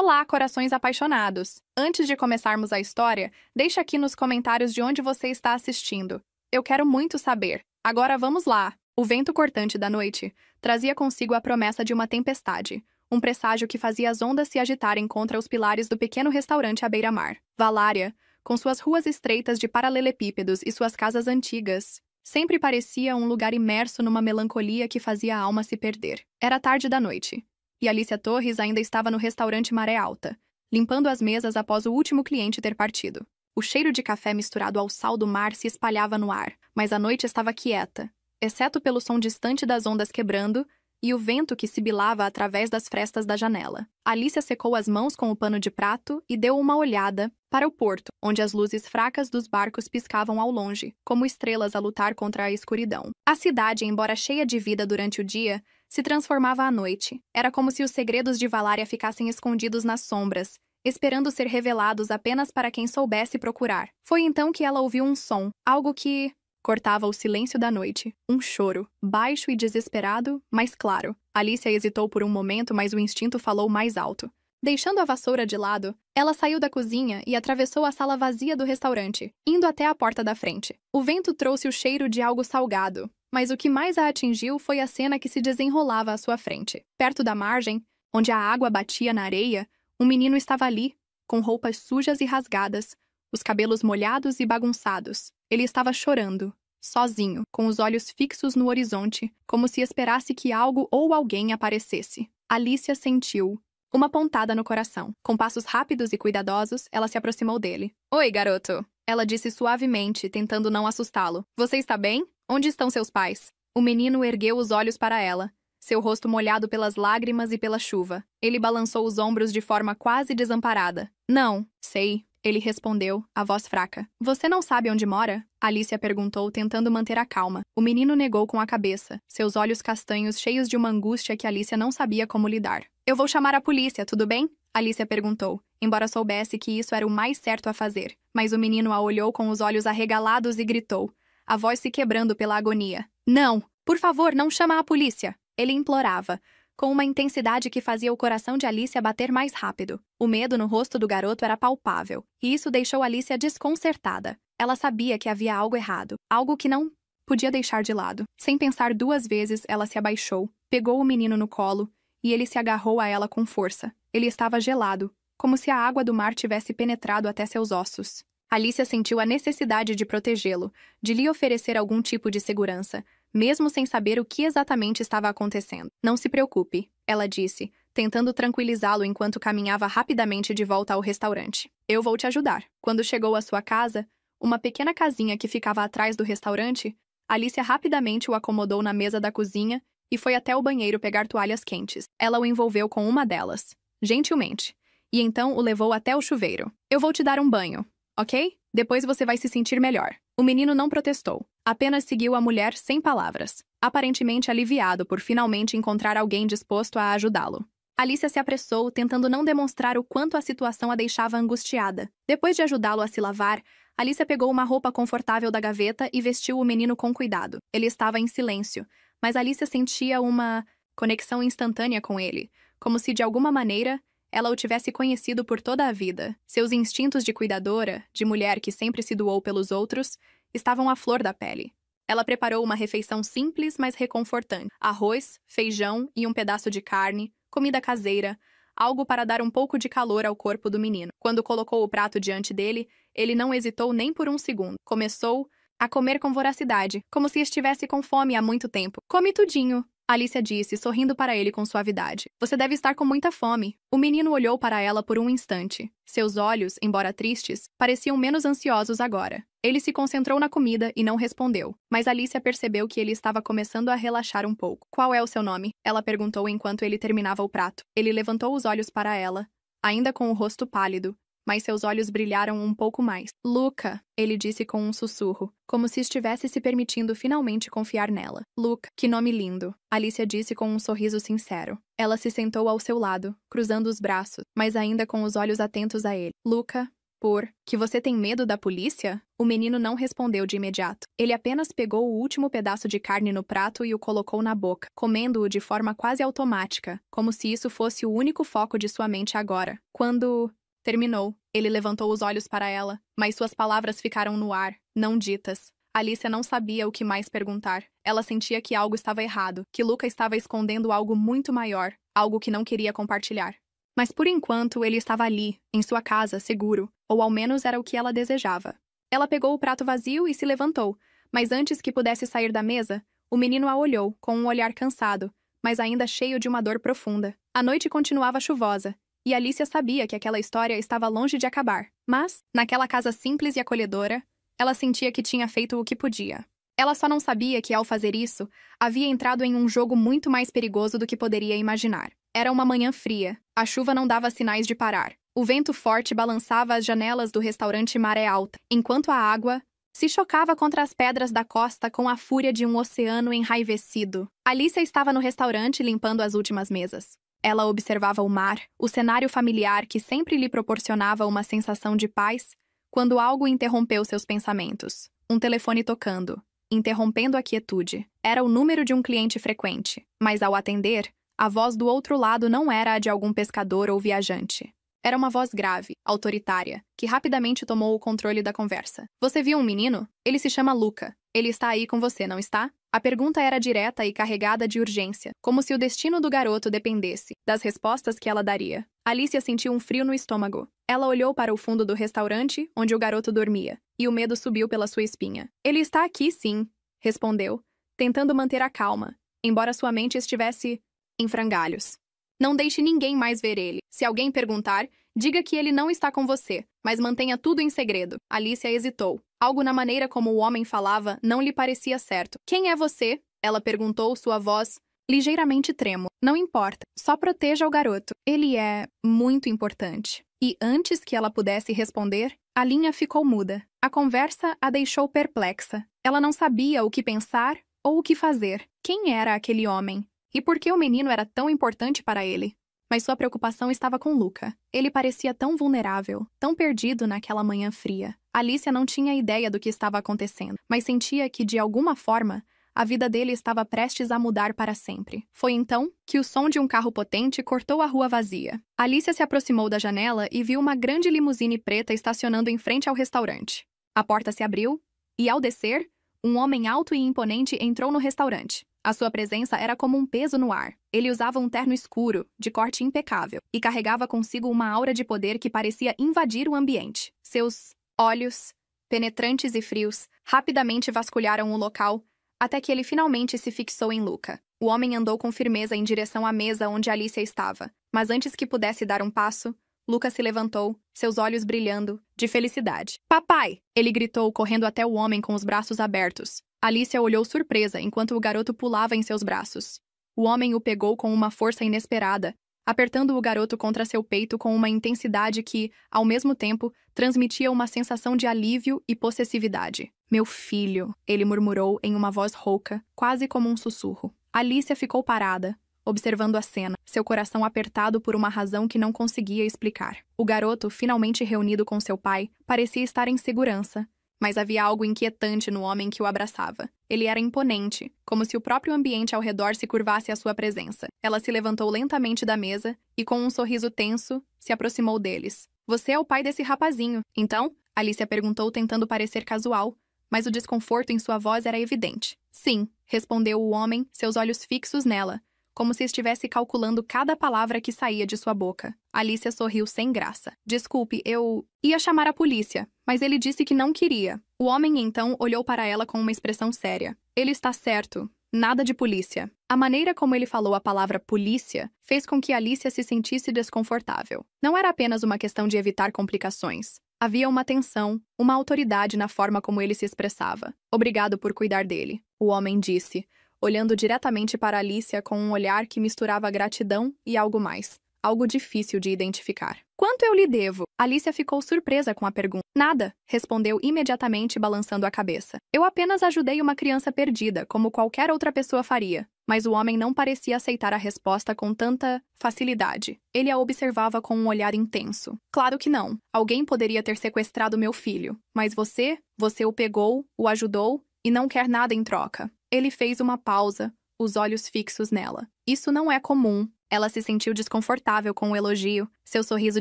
Olá, corações apaixonados! Antes de começarmos a história, deixa aqui nos comentários de onde você está assistindo. Eu quero muito saber. Agora vamos lá! O vento cortante da noite trazia consigo a promessa de uma tempestade, um presságio que fazia as ondas se agitarem contra os pilares do pequeno restaurante à beira-mar. Valária, com suas ruas estreitas de paralelepípedos e suas casas antigas, sempre parecia um lugar imerso numa melancolia que fazia a alma se perder. Era tarde da noite. E Alicia Torres ainda estava no restaurante Maré Alta, limpando as mesas após o último cliente ter partido. O cheiro de café misturado ao sal do mar se espalhava no ar, mas a noite estava quieta, exceto pelo som distante das ondas quebrando e o vento que sibilava através das frestas da janela. Alicia secou as mãos com o pano de prato e deu uma olhada para o porto, onde as luzes fracas dos barcos piscavam ao longe, como estrelas a lutar contra a escuridão. A cidade, embora cheia de vida durante o dia, se transformava à noite. Era como se os segredos de Valária ficassem escondidos nas sombras, esperando ser revelados apenas para quem soubesse procurar. Foi então que ela ouviu um som, algo que cortava o silêncio da noite. Um choro, baixo e desesperado, mas claro. Alicia hesitou por um momento, mas o instinto falou mais alto. Deixando a vassoura de lado, ela saiu da cozinha e atravessou a sala vazia do restaurante, indo até a porta da frente. O vento trouxe o cheiro de algo salgado, mas o que mais a atingiu foi a cena que se desenrolava à sua frente. Perto da margem, onde a água batia na areia, um menino estava ali, com roupas sujas e rasgadas, os cabelos molhados e bagunçados. Ele estava chorando, sozinho, com os olhos fixos no horizonte, como se esperasse que algo ou alguém aparecesse. Alicia sentiu uma pontada no coração. Com passos rápidos e cuidadosos, ela se aproximou dele. "Oi, garoto," ela disse suavemente, tentando não assustá-lo. "Você está bem? Onde estão seus pais?" O menino ergueu os olhos para ela, seu rosto molhado pelas lágrimas e pela chuva. Ele balançou os ombros de forma quase desamparada. "Não, sei," ele respondeu, a voz fraca. "Você não sabe onde mora?" Alicia perguntou, tentando manter a calma. O menino negou com a cabeça, seus olhos castanhos cheios de uma angústia que Alicia não sabia como lidar. "Eu vou chamar a polícia, tudo bem?" Alicia perguntou, embora soubesse que isso era o mais certo a fazer. Mas o menino a olhou com os olhos arregalados e gritou, a voz se quebrando pela agonia. "Não! Por favor, não chama a polícia!" Ele implorava, com uma intensidade que fazia o coração de Alicia bater mais rápido. O medo no rosto do garoto era palpável, e isso deixou Alicia desconcertada. Ela sabia que havia algo errado, algo que não podia deixar de lado. Sem pensar duas vezes, ela se abaixou, pegou o menino no colo, e ele se agarrou a ela com força. Ele estava gelado, como se a água do mar tivesse penetrado até seus ossos. Alicia sentiu a necessidade de protegê-lo, de lhe oferecer algum tipo de segurança, mesmo sem saber o que exatamente estava acontecendo. "Não se preocupe," ela disse, tentando tranquilizá-lo enquanto caminhava rapidamente de volta ao restaurante. "Eu vou te ajudar." Quando chegou à sua casa, uma pequena casinha que ficava atrás do restaurante, Alicia rapidamente o acomodou na mesa da cozinha e foi até o banheiro pegar toalhas quentes. Ela o envolveu com uma delas, gentilmente, e então o levou até o chuveiro. "Eu vou te dar um banho, ok? Depois você vai se sentir melhor." O menino não protestou, apenas seguiu a mulher sem palavras, aparentemente aliviado por finalmente encontrar alguém disposto a ajudá-lo. Alicia se apressou, tentando não demonstrar o quanto a situação a deixava angustiada. Depois de ajudá-lo a se lavar, Alicia pegou uma roupa confortável da gaveta e vestiu o menino com cuidado. Ele estava em silêncio, mas Alicia sentia uma conexão instantânea com ele, como se de alguma maneira ela o tivesse conhecido por toda a vida. Seus instintos de cuidadora, de mulher que sempre se doou pelos outros, estavam à flor da pele. Ela preparou uma refeição simples, mas reconfortante. Arroz, feijão e um pedaço de carne, comida caseira, algo para dar um pouco de calor ao corpo do menino. Quando colocou o prato diante dele, ele não hesitou nem por um segundo. Começou a comer com voracidade, como se estivesse com fome há muito tempo. "Come tudinho," Alicia disse, sorrindo para ele com suavidade. "Você deve estar com muita fome." O menino olhou para ela por um instante. Seus olhos, embora tristes, pareciam menos ansiosos agora. Ele se concentrou na comida e não respondeu, mas Alicia percebeu que ele estava começando a relaxar um pouco. "Qual é o seu nome?" ela perguntou enquanto ele terminava o prato. Ele levantou os olhos para ela, ainda com o rosto pálido, mas seus olhos brilharam um pouco mais. "Luca," ele disse com um sussurro, como se estivesse se permitindo finalmente confiar nela. "Luca, que nome lindo," Alicia disse com um sorriso sincero. Ela se sentou ao seu lado, cruzando os braços, mas ainda com os olhos atentos a ele. "Luca, Por que você tem medo da polícia? O menino não respondeu de imediato. Ele apenas pegou o último pedaço de carne no prato e o colocou na boca, comendo-o de forma quase automática, como se isso fosse o único foco de sua mente agora. Quando terminou, ele levantou os olhos para ela, mas suas palavras ficaram no ar, não ditas. Alicia não sabia o que mais perguntar. Ela sentia que algo estava errado, que Luca estava escondendo algo muito maior, algo que não queria compartilhar. Mas por enquanto ele estava ali, em sua casa, seguro, ou ao menos era o que ela desejava. Ela pegou o prato vazio e se levantou, mas antes que pudesse sair da mesa, o menino a olhou com um olhar cansado, mas ainda cheio de uma dor profunda. A noite continuava chuvosa, e Alicia sabia que aquela história estava longe de acabar. Mas, naquela casa simples e acolhedora, ela sentia que tinha feito o que podia. Ela só não sabia que, ao fazer isso, havia entrado em um jogo muito mais perigoso do que poderia imaginar. Era uma manhã fria. A chuva não dava sinais de parar. O vento forte balançava as janelas do restaurante Maré Alta, enquanto a água se chocava contra as pedras da costa com a fúria de um oceano enraivecido. Alicia estava no restaurante limpando as últimas mesas. Ela observava o mar, o cenário familiar que sempre lhe proporcionava uma sensação de paz, quando algo interrompeu seus pensamentos. Um telefone tocando, interrompendo a quietude. Era o número de um cliente frequente, mas ao atender, a voz do outro lado não era a de algum pescador ou viajante. Era uma voz grave, autoritária, que rapidamente tomou o controle da conversa. Você viu um menino? Ele se chama Luca. Ele está aí com você, não está? A pergunta era direta e carregada de urgência, como se o destino do garoto dependesse das respostas que ela daria. Alicia sentiu um frio no estômago. Ela olhou para o fundo do restaurante, onde o garoto dormia, e o medo subiu pela sua espinha. Ele está aqui, sim, respondeu, tentando manter a calma, embora sua mente estivesse em frangalhos. Não deixe ninguém mais ver ele. Se alguém perguntar, diga que ele não está com você, mas mantenha tudo em segredo. Alicia hesitou. Algo na maneira como o homem falava não lhe parecia certo. Quem é você? Ela perguntou, sua voz ligeiramente trêmula. Não importa, só proteja o garoto. Ele é muito importante. E antes que ela pudesse responder, a linha ficou muda. A conversa a deixou perplexa. Ela não sabia o que pensar ou o que fazer. Quem era aquele homem? E por que o menino era tão importante para ele? Mas sua preocupação estava com Luca. Ele parecia tão vulnerável, tão perdido naquela manhã fria. Alicia não tinha ideia do que estava acontecendo, mas sentia que, de alguma forma, a vida dele estava prestes a mudar para sempre. Foi então que o som de um carro potente cortou a rua vazia. Alicia se aproximou da janela e viu uma grande limusine preta estacionando em frente ao restaurante. A porta se abriu e, ao descer, um homem alto e imponente entrou no restaurante. A sua presença era como um peso no ar. Ele usava um terno escuro, de corte impecável, e carregava consigo uma aura de poder que parecia invadir o ambiente. Seus olhos, penetrantes e frios, rapidamente vasculharam o local, até que ele finalmente se fixou em Luca. O homem andou com firmeza em direção à mesa onde Alicia estava, mas antes que pudesse dar um passo, Luca se levantou, seus olhos brilhando, de felicidade. Papai! Ele gritou, correndo até o homem com os braços abertos. Alicia olhou surpresa enquanto o garoto pulava em seus braços. O homem o pegou com uma força inesperada, apertando o garoto contra seu peito com uma intensidade que, ao mesmo tempo, transmitia uma sensação de alívio e possessividade. Meu filho, ele murmurou em uma voz rouca, quase como um sussurro. Alicia ficou parada, observando a cena, seu coração apertado por uma razão que não conseguia explicar. O garoto, finalmente reunido com seu pai, parecia estar em segurança, mas havia algo inquietante no homem que o abraçava. Ele era imponente, como se o próprio ambiente ao redor se curvasse à sua presença. Ela se levantou lentamente da mesa e, com um sorriso tenso, se aproximou deles. Você é o pai desse rapazinho, então? Alicia perguntou, tentando parecer casual, mas o desconforto em sua voz era evidente. Sim, respondeu o homem, seus olhos fixos nela, como se estivesse calculando cada palavra que saía de sua boca. Alicia sorriu sem graça. Desculpe, eu ia chamar a polícia, mas ele disse que não queria. O homem, então, olhou para ela com uma expressão séria. Ele está certo. Nada de polícia. A maneira como ele falou a palavra polícia fez com que Alicia se sentisse desconfortável. Não era apenas uma questão de evitar complicações. Havia uma tensão, uma autoridade na forma como ele se expressava. Obrigado por cuidar dele, o homem disse, olhando diretamente para Alicia com um olhar que misturava gratidão e algo mais. algo difícil de identificar. Quanto eu lhe devo? Alicia ficou surpresa com a pergunta. Nada, respondeu imediatamente balançando a cabeça. Eu apenas ajudei uma criança perdida, como qualquer outra pessoa faria. Mas o homem não parecia aceitar a resposta com tanta facilidade. Ele a observava com um olhar intenso. Claro que não. Alguém poderia ter sequestrado meu filho. Mas você o pegou, o ajudou e não quer nada em troca. Ele fez uma pausa, os olhos fixos nela. Isso não é comum. Ela se sentiu desconfortável com o elogio, seu sorriso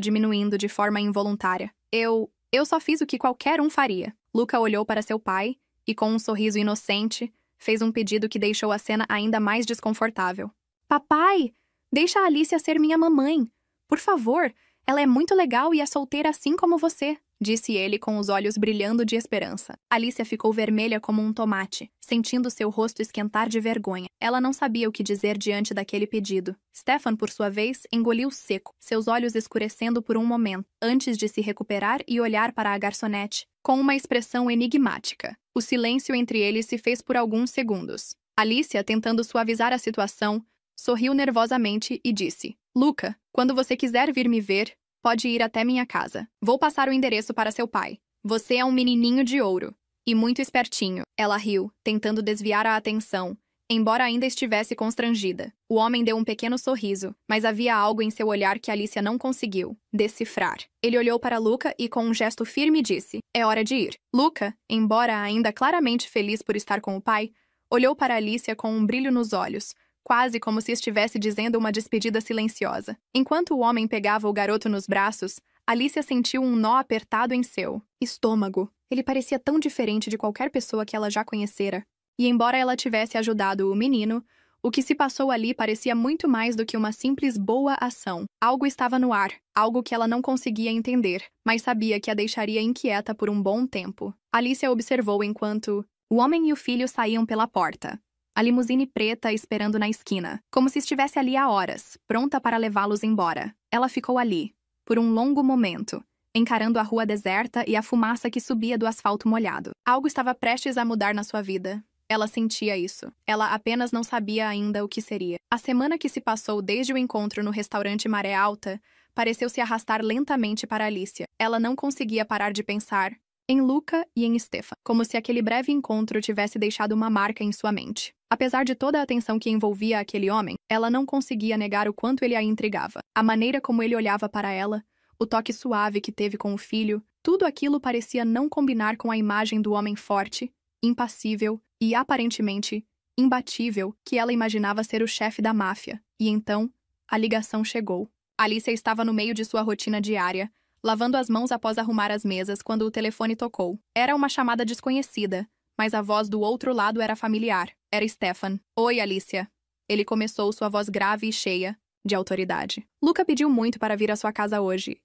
diminuindo de forma involuntária. Eu só fiz o que qualquer um faria. Luca olhou para seu pai e, com um sorriso inocente, fez um pedido que deixou a cena ainda mais desconfortável. Papai, deixa a Alicia ser minha mamãe. Por favor, ela é muito legal e é solteira assim como você, disse ele com os olhos brilhando de esperança. Alicia ficou vermelha como um tomate, sentindo seu rosto esquentar de vergonha. Ela não sabia o que dizer diante daquele pedido. Stefan, por sua vez, engoliu seco, seus olhos escurecendo por um momento, antes de se recuperar e olhar para a garçonete, com uma expressão enigmática. O silêncio entre eles se fez por alguns segundos. Alicia, tentando suavizar a situação, sorriu nervosamente e disse: Luca, quando você quiser vir me ver, pode ir até minha casa. Vou passar o endereço para seu pai. Você é um menininho de ouro. E muito espertinho. Ela riu, tentando desviar a atenção, embora ainda estivesse constrangida. O homem deu um pequeno sorriso, mas havia algo em seu olhar que Alicia não conseguiu decifrar. Ele olhou para Luca e, com um gesto firme, disse: É hora de ir. Luca, embora ainda claramente feliz por estar com o pai, olhou para Alicia com um brilho nos olhos, quase como se estivesse dizendo uma despedida silenciosa. Enquanto o homem pegava o garoto nos braços, Alicia sentiu um nó apertado em seu estômago. Ele parecia tão diferente de qualquer pessoa que ela já conhecera. E embora ela tivesse ajudado o menino, o que se passou ali parecia muito mais do que uma simples boa ação. Algo estava no ar, algo que ela não conseguia entender, mas sabia que a deixaria inquieta por um bom tempo. Alicia observou enquanto o homem e o filho saíam pela porta. A limusine preta esperando na esquina, como se estivesse ali há horas, pronta para levá-los embora. Ela ficou ali, por um longo momento, encarando a rua deserta e a fumaça que subia do asfalto molhado. Algo estava prestes a mudar na sua vida. Ela sentia isso. Ela apenas não sabia ainda o que seria. A semana que se passou desde o encontro no restaurante Maré Alta pareceu se arrastar lentamente para Alicia. Ela não conseguia parar de pensar em Luca e em Stefan, como se aquele breve encontro tivesse deixado uma marca em sua mente. Apesar de toda a atenção que envolvia aquele homem, ela não conseguia negar o quanto ele a intrigava. A maneira como ele olhava para ela, o toque suave que teve com o filho, tudo aquilo parecia não combinar com a imagem do homem forte, impassível e, aparentemente, imbatível que ela imaginava ser o chefe da máfia. E então, a ligação chegou. Alicia estava no meio de sua rotina diária, lavando as mãos após arrumar as mesas quando o telefone tocou. Era uma chamada desconhecida, mas a voz do outro lado era familiar. Era Stefan. Oi, Alicia. Ele começou, sua voz grave e cheia de autoridade. Luca pediu muito para vir à sua casa hoje.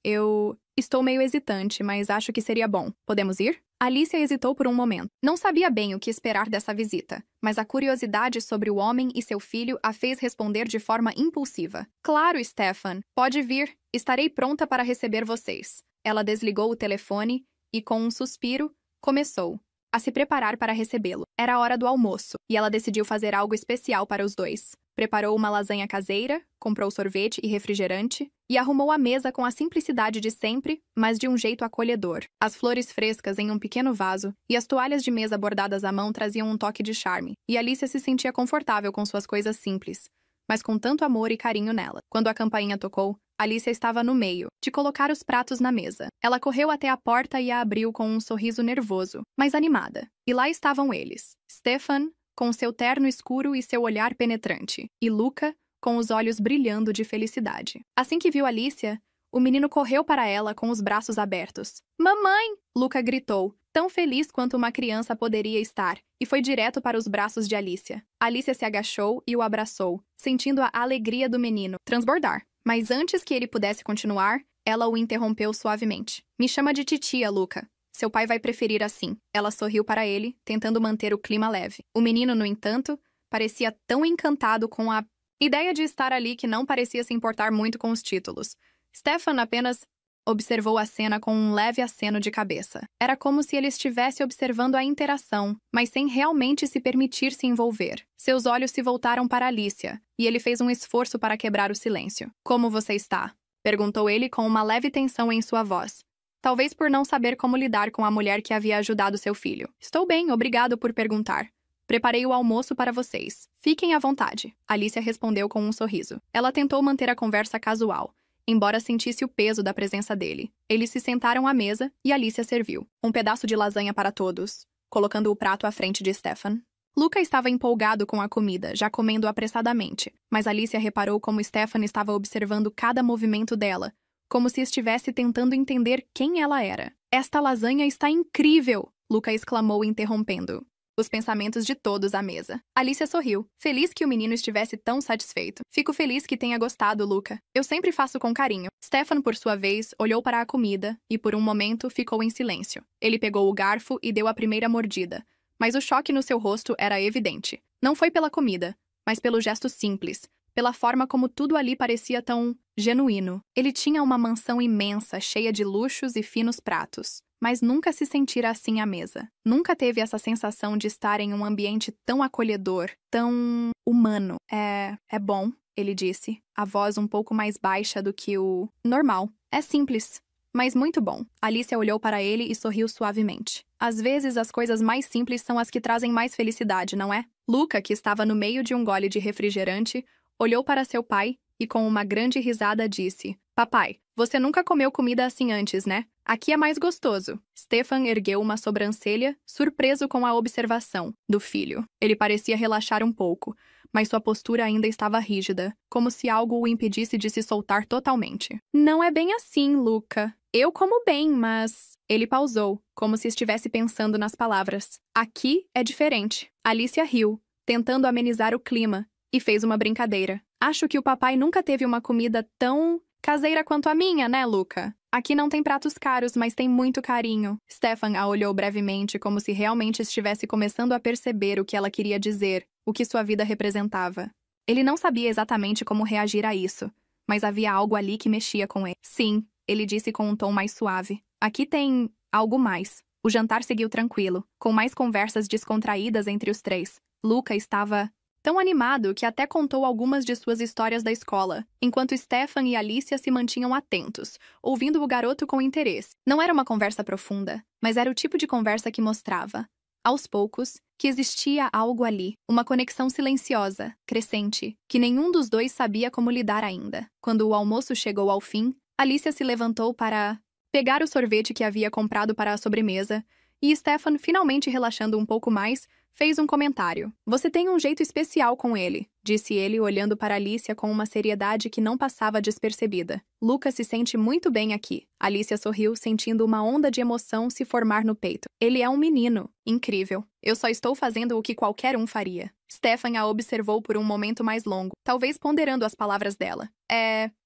Estou meio hesitante, mas acho que seria bom. Podemos ir? Alicia hesitou por um momento. Não sabia bem o que esperar dessa visita, mas a curiosidade sobre o homem e seu filho a fez responder de forma impulsiva. Claro, Stefan. Pode vir. Estarei pronta para receber vocês. Ela desligou o telefone e, com um suspiro, começou a se preparar para recebê-lo. Era a hora do almoço, e ela decidiu fazer algo especial para os dois. Preparou uma lasanha caseira, comprou sorvete e refrigerante, e arrumou a mesa com a simplicidade de sempre, mas de um jeito acolhedor. As flores frescas em um pequeno vaso e as toalhas de mesa bordadas à mão traziam um toque de charme, e Alicia se sentia confortável com suas coisas simples, mas com tanto amor e carinho nela. Quando a campainha tocou, Alicia estava no meio de colocar os pratos na mesa. Ela correu até a porta e a abriu com um sorriso nervoso, mas animada. E lá estavam eles. Stefan, com seu terno escuro e seu olhar penetrante, e Luca, com os olhos brilhando de felicidade. Assim que viu Alicia, o menino correu para ela com os braços abertos. Mamãe! Luca gritou, tão feliz quanto uma criança poderia estar, e foi direto para os braços de Alicia. Alicia se agachou e o abraçou, sentindo a alegria do menino transbordar. Mas antes que ele pudesse continuar, ela o interrompeu suavemente. Me chama de titia, Luca. Seu pai vai preferir assim. Ela sorriu para ele, tentando manter o clima leve. O menino, no entanto, parecia tão encantado com a ideia de estar ali que não parecia se importar muito com os títulos. Stefan apenas Observou a cena com um leve aceno de cabeça. Era como se ele estivesse observando a interação, mas sem realmente se permitir se envolver. Seus olhos se voltaram para Alicia, e ele fez um esforço para quebrar o silêncio. Como você está? Perguntou ele com uma leve tensão em sua voz. Talvez por não saber como lidar com a mulher que havia ajudado seu filho. Estou bem, obrigado por perguntar. Preparei o almoço para vocês. Fiquem à vontade. Alicia respondeu com um sorriso. Ela tentou manter a conversa casual, embora sentisse o peso da presença dele. Eles se sentaram à mesa e Alicia serviu um pedaço de lasanha para todos, colocando o prato à frente de Stefan. Luca estava empolgado com a comida, já comendo apressadamente, mas Alicia reparou como Stefan estava observando cada movimento dela, como se estivesse tentando entender quem ela era. Esta lasanha está incrível! Luca exclamou, interrompendo os pensamentos de todos à mesa. Alicia sorriu, feliz que o menino estivesse tão satisfeito. Fico feliz que tenha gostado, Luca. Eu sempre faço com carinho. Stefan, por sua vez, olhou para a comida e, por um momento, ficou em silêncio. Ele pegou o garfo e deu a primeira mordida, mas o choque no seu rosto era evidente. Não foi pela comida, mas pelo gesto simples, pela forma como tudo ali parecia tão genuíno. Ele tinha uma mansão imensa, cheia de luxos e finos pratos, mas nunca se sentira assim à mesa. Nunca teve essa sensação de estar em um ambiente tão acolhedor, tão humano. É bom, ele disse, a voz um pouco mais baixa do que o normal. É simples, mas muito bom. Alicia olhou para ele e sorriu suavemente. Às vezes, as coisas mais simples são as que trazem mais felicidade, não é? Luca, que estava no meio de um gole de refrigerante, olhou para seu pai e, com uma grande risada, disse: Papai, você nunca comeu comida assim antes, né? Aqui é mais gostoso. Stefan ergueu uma sobrancelha, surpreso com a observação do filho. Ele parecia relaxar um pouco, mas sua postura ainda estava rígida, como se algo o impedisse de se soltar totalmente. Não é bem assim, Luca. Eu como bem, mas... Ele pausou, como se estivesse pensando nas palavras. Aqui é diferente. Alicia riu, tentando amenizar o clima, e fez uma brincadeira. Acho que o papai nunca teve uma comida tão caseira quanto a minha, né, Luca? Aqui não tem pratos caros, mas tem muito carinho. Stefan a olhou brevemente, como se realmente estivesse começando a perceber o que ela queria dizer, o que sua vida representava. Ele não sabia exatamente como reagir a isso, mas havia algo ali que mexia com ele. Sim, ele disse com um tom mais suave. Aqui tem algo mais. O jantar seguiu tranquilo, com mais conversas descontraídas entre os três. Luca estava tão animado que até contou algumas de suas histórias da escola, enquanto Stefan e Alicia se mantinham atentos, ouvindo o garoto com interesse. Não era uma conversa profunda, mas era o tipo de conversa que mostrava, aos poucos, que existia algo ali, uma conexão silenciosa, crescente, que nenhum dos dois sabia como lidar ainda. Quando o almoço chegou ao fim, Alicia se levantou para pegar o sorvete que havia comprado para a sobremesa, e Stefan, finalmente relaxando um pouco mais, fez um comentário. Você tem um jeito especial com ele, disse ele, olhando para Alicia com uma seriedade que não passava despercebida. Luca se sente muito bem aqui. Alicia sorriu, sentindo uma onda de emoção se formar no peito. Ele é um menino. Incrível. Eu só estou fazendo o que qualquer um faria. Stefan a observou por um momento mais longo, talvez ponderando as palavras dela.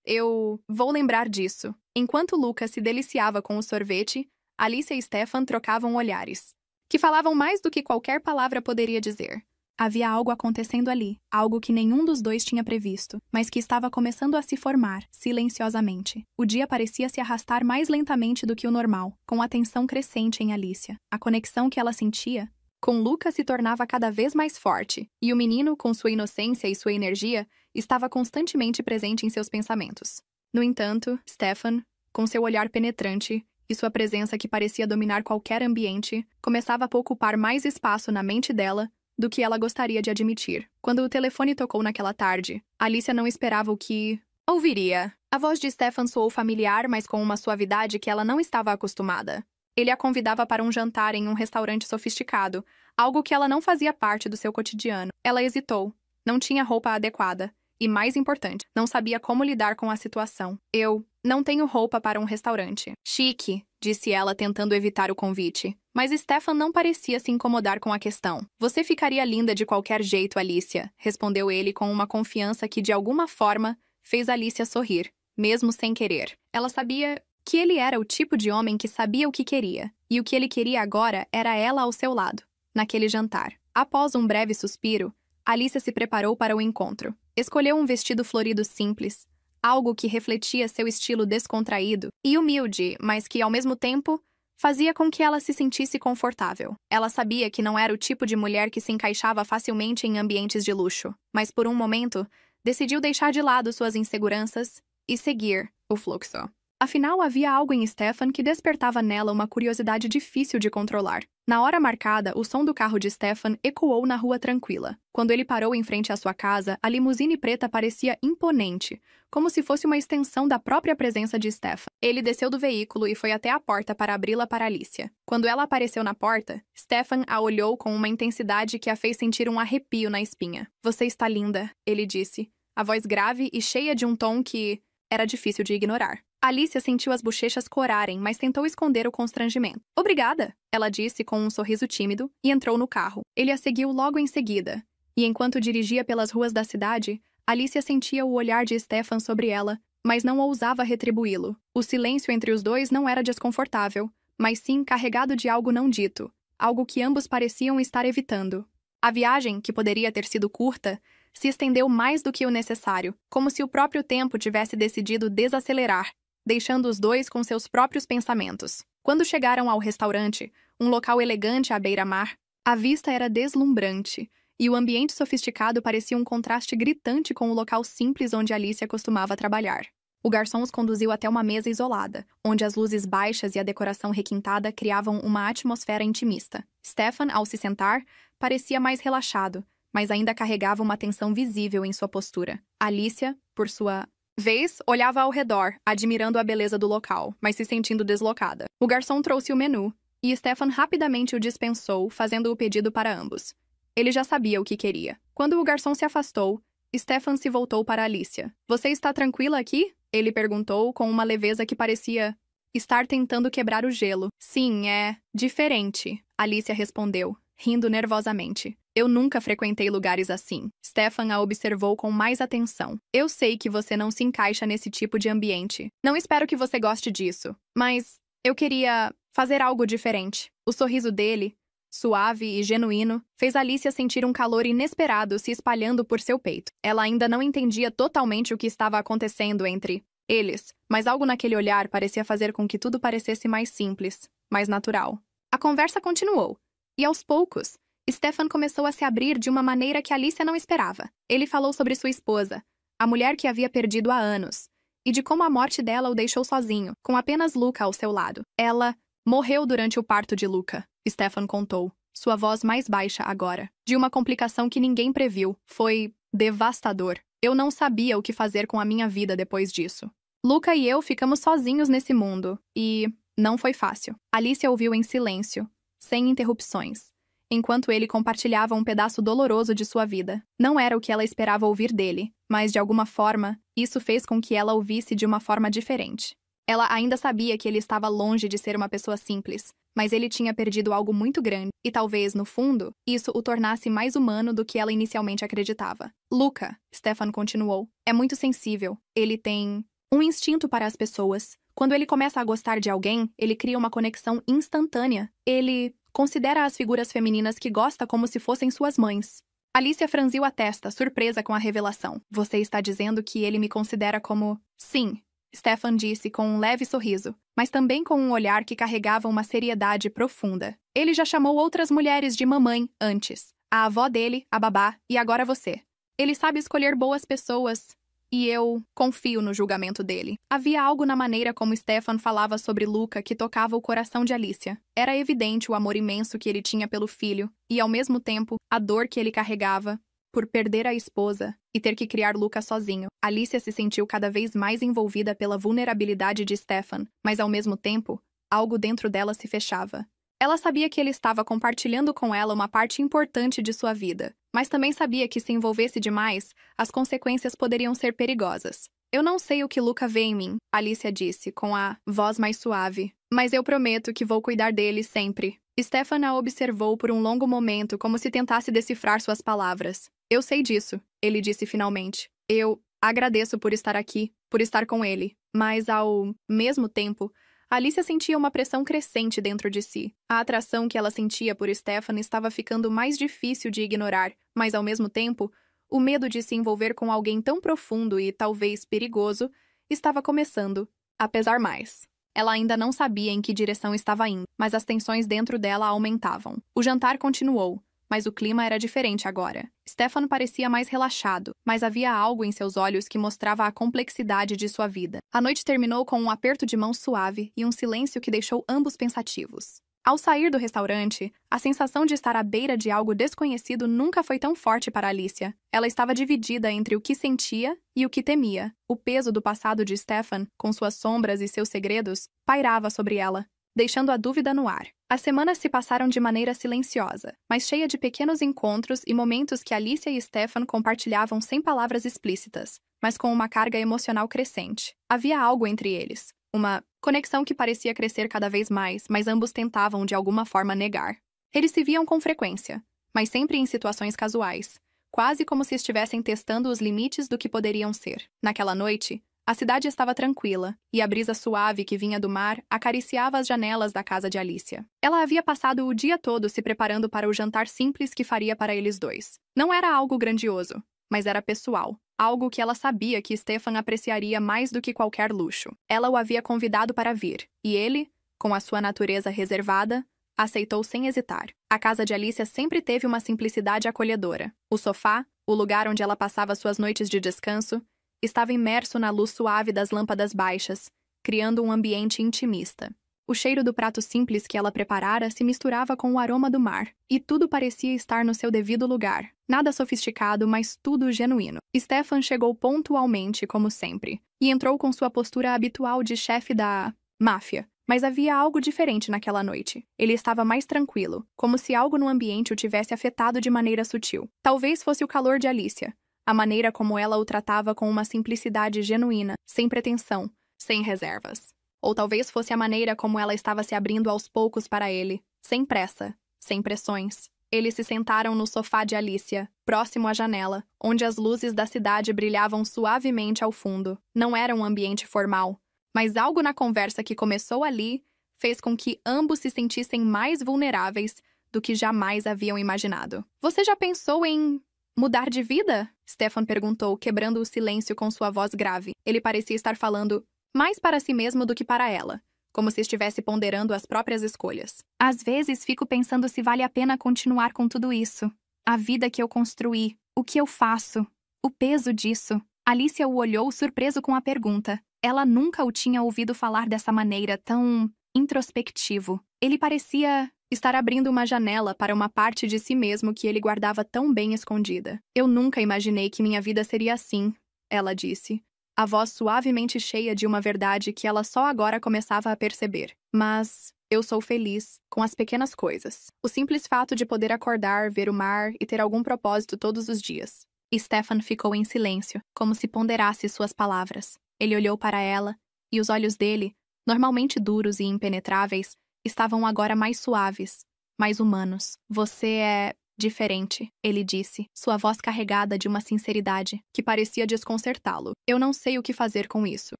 Eu vou lembrar disso. Enquanto Luca se deliciava com o sorvete, Alicia e Stefan trocavam olhares, que falavam mais do que qualquer palavra poderia dizer. Havia algo acontecendo ali, algo que nenhum dos dois tinha previsto, mas que estava começando a se formar, silenciosamente. O dia parecia se arrastar mais lentamente do que o normal, com a tensão crescente em Alicia. A conexão que ela sentia com Luca se tornava cada vez mais forte, e o menino, com sua inocência e sua energia, estava constantemente presente em seus pensamentos. No entanto, Stefan, com seu olhar penetrante e sua presença que parecia dominar qualquer ambiente, começava a ocupar mais espaço na mente dela do que ela gostaria de admitir. Quando o telefone tocou naquela tarde, Alicia não esperava o que ouviria. A voz de Stefan soou familiar, mas com uma suavidade que ela não estava acostumada. Ele a convidava para um jantar em um restaurante sofisticado, algo que ela não fazia parte do seu cotidiano. Ela hesitou, não tinha roupa adequada, e mais importante, não sabia como lidar com a situação. Eu não tenho roupa para um restaurante. Chique, disse ela, tentando evitar o convite. Mas Stefan não parecia se incomodar com a questão. Você ficaria linda de qualquer jeito, Alicia, respondeu ele com uma confiança que, de alguma forma, fez Alicia sorrir, mesmo sem querer. Ela sabia que ele era o tipo de homem que sabia o que queria, e o que ele queria agora era ela ao seu lado, naquele jantar. Após um breve suspiro, Alicia se preparou para o encontro. Escolheu um vestido florido simples, algo que refletia seu estilo descontraído e humilde, mas que, ao mesmo tempo, fazia com que ela se sentisse confortável. Ela sabia que não era o tipo de mulher que se encaixava facilmente em ambientes de luxo, mas por um momento, decidiu deixar de lado suas inseguranças e seguir o fluxo. Afinal, havia algo em Stefan que despertava nela uma curiosidade difícil de controlar. Na hora marcada, o som do carro de Stefan ecoou na rua tranquila. Quando ele parou em frente à sua casa, a limusine preta parecia imponente, como se fosse uma extensão da própria presença de Stefan. Ele desceu do veículo e foi até a porta para abri-la para Alicia. Quando ela apareceu na porta, Stefan a olhou com uma intensidade que a fez sentir um arrepio na espinha. "Você está linda", ele disse, a voz grave e cheia de um tom que era difícil de ignorar. Alicia sentiu as bochechas corarem, mas tentou esconder o constrangimento. "Obrigada", ela disse com um sorriso tímido e entrou no carro. Ele a seguiu logo em seguida, e enquanto dirigia pelas ruas da cidade, Alicia sentia o olhar de Stefan sobre ela, mas não ousava retribuí-lo. O silêncio entre os dois não era desconfortável, mas sim carregado de algo não dito, algo que ambos pareciam estar evitando. A viagem, que poderia ter sido curta, se estendeu mais do que o necessário, como se o próprio tempo tivesse decidido desacelerar, deixando os dois com seus próprios pensamentos. Quando chegaram ao restaurante, um local elegante à beira-mar, a vista era deslumbrante, e o ambiente sofisticado parecia um contraste gritante com o local simples onde Alicia costumava trabalhar. O garçom os conduziu até uma mesa isolada, onde as luzes baixas e a decoração requintada criavam uma atmosfera intimista. Stefan, ao se sentar, parecia mais relaxado, mas ainda carregava uma tensão visível em sua postura. Alicia, por sua vez, olhava ao redor, admirando a beleza do local, mas se sentindo deslocada. O garçom trouxe o menu, e Stefan rapidamente o dispensou, fazendo o pedido para ambos. Ele já sabia o que queria. Quando o garçom se afastou, Stefan se voltou para Alicia. "Você está tranquila aqui?" Ele perguntou com uma leveza que parecia estar tentando quebrar o gelo. "Sim, é diferente", Alicia respondeu, rindo nervosamente. "Eu nunca frequentei lugares assim." Stefan a observou com mais atenção. "Eu sei que você não se encaixa nesse tipo de ambiente. Não espero que você goste disso, mas eu queria fazer algo diferente." O sorriso dele, suave e genuíno, fez Alicia sentir um calor inesperado se espalhando por seu peito. Ela ainda não entendia totalmente o que estava acontecendo entre eles, mas algo naquele olhar parecia fazer com que tudo parecesse mais simples, mais natural. A conversa continuou, e aos poucos, Stefan começou a se abrir de uma maneira que Alicia não esperava. Ele falou sobre sua esposa, a mulher que havia perdido há anos, e de como a morte dela o deixou sozinho, com apenas Luca ao seu lado. "Ela morreu durante o parto de Luca", Stefan contou, sua voz mais baixa agora. "De uma complicação que ninguém previu. Foi devastador. Eu não sabia o que fazer com a minha vida depois disso. Luca e eu ficamos sozinhos nesse mundo, e não foi fácil." Alicia ouviu em silêncio, sem interrupções, enquanto ele compartilhava um pedaço doloroso de sua vida. Não era o que ela esperava ouvir dele, mas, de alguma forma, isso fez com que ela ouvisse de uma forma diferente. Ela ainda sabia que ele estava longe de ser uma pessoa simples, mas ele tinha perdido algo muito grande, e talvez, no fundo, isso o tornasse mais humano do que ela inicialmente acreditava. "Luca", Stefan continuou, "é muito sensível. Ele tem um instinto para as pessoas. Quando ele começa a gostar de alguém, ele cria uma conexão instantânea. Ele considera as figuras femininas que gosta como se fossem suas mães." Alicia franziu a testa, surpresa com a revelação. "Você está dizendo que ele me considera como..." "Sim", Stefan disse com um leve sorriso, mas também com um olhar que carregava uma seriedade profunda. "Ele já chamou outras mulheres de mamãe antes. A avó dele, a babá, e agora você. Ele sabe escolher boas pessoas, e eu confio no julgamento dele." Havia algo na maneira como Stefan falava sobre Luca que tocava o coração de Alicia. Era evidente o amor imenso que ele tinha pelo filho, e, ao mesmo tempo, a dor que ele carregava por perder a esposa e ter que criar Luca sozinho. Alicia se sentiu cada vez mais envolvida pela vulnerabilidade de Stefan, mas, ao mesmo tempo, algo dentro dela se fechava. Ela sabia que ele estava compartilhando com ela uma parte importante de sua vida, mas também sabia que, se envolvesse demais, as consequências poderiam ser perigosas. "Eu não sei o que Luca vê em mim", Alicia disse, com a voz mais suave, "mas eu prometo que vou cuidar dele sempre." Stefan a observou por um longo momento, como se tentasse decifrar suas palavras. "Eu sei disso", ele disse finalmente. "Eu agradeço por estar aqui, por estar com ele." Mas, ao mesmo tempo, Alicia sentia uma pressão crescente dentro de si. A atração que ela sentia por Stefan estava ficando mais difícil de ignorar, mas, ao mesmo tempo, O medo de se envolver com alguém tão profundo e talvez perigoso estava começando a pesar mais. Ela ainda não sabia em que direção estava indo, mas as tensões dentro dela aumentavam. O jantar continuou, mas o clima era diferente agora. Stefan parecia mais relaxado, mas havia algo em seus olhos que mostrava a complexidade de sua vida. A noite terminou com um aperto de mão suave e um silêncio que deixou ambos pensativos. Ao sair do restaurante, a sensação de estar à beira de algo desconhecido nunca foi tão forte para Alicia. Ela estava dividida entre o que sentia e o que temia. O peso do passado de Stefan, com suas sombras e seus segredos, pairava sobre ela, deixando a dúvida no ar. As semanas se passaram de maneira silenciosa, mas cheia de pequenos encontros e momentos que Alicia e Stefan compartilhavam sem palavras explícitas, mas com uma carga emocional crescente. Havia algo entre eles. Uma conexão que parecia crescer cada vez mais, mas ambos tentavam de alguma forma negar. Eles se viam com frequência, mas sempre em situações casuais, quase como se estivessem testando os limites do que poderiam ser. Naquela noite, a cidade estava tranquila, e a brisa suave que vinha do mar acariciava as janelas da casa de Alicia. Ela havia passado o dia todo se preparando para o jantar simples que faria para eles dois. Não era algo grandioso, mas era pessoal. Algo que ela sabia que Stefan apreciaria mais do que qualquer luxo. Ela o havia convidado para vir, e ele, com a sua natureza reservada, aceitou sem hesitar. A casa de Alicia sempre teve uma simplicidade acolhedora. O sofá, o lugar onde ela passava suas noites de descanso, estava imerso na luz suave das lâmpadas baixas, criando um ambiente intimista. O cheiro do prato simples que ela preparara se misturava com o aroma do mar, e tudo parecia estar no seu devido lugar. Nada sofisticado, mas tudo genuíno. Stefan chegou pontualmente, como sempre, e entrou com sua postura habitual de chefe da máfia. Mas havia algo diferente naquela noite. Ele estava mais tranquilo, como se algo no ambiente o tivesse afetado de maneira sutil. Talvez fosse o calor de Alicia, a maneira como ela o tratava com uma simplicidade genuína, sem pretensão, sem reservas. Ou talvez fosse a maneira como ela estava se abrindo aos poucos para ele, sem pressa, sem pressões. Eles se sentaram no sofá de Alicia, próximo à janela, onde as luzes da cidade brilhavam suavemente ao fundo. Não era um ambiente formal, mas algo na conversa que começou ali fez com que ambos se sentissem mais vulneráveis do que jamais haviam imaginado. Você já pensou em mudar de vida? Stefan perguntou, quebrando o silêncio com sua voz grave. Ele parecia estar falando mais para si mesmo do que para ela, como se estivesse ponderando as próprias escolhas. Às vezes fico pensando se vale a pena continuar com tudo isso. A vida que eu construí, o que eu faço, o peso disso. Alicia o olhou surpreso com a pergunta. Ela nunca o tinha ouvido falar dessa maneira tão introspectivo. Ele parecia estar abrindo uma janela para uma parte de si mesmo que ele guardava tão bem escondida. Eu nunca imaginei que minha vida seria assim, ela disse, a voz suavemente cheia de uma verdade que ela só agora começava a perceber. Mas eu sou feliz com as pequenas coisas. O simples fato de poder acordar, ver o mar e ter algum propósito todos os dias. Stefan ficou em silêncio, como se ponderasse suas palavras. Ele olhou para ela, e os olhos dele, normalmente duros e impenetráveis, estavam agora mais suaves, mais humanos. Você é diferente, ele disse, sua voz carregada de uma sinceridade que parecia desconcertá-lo. Eu não sei o que fazer com isso.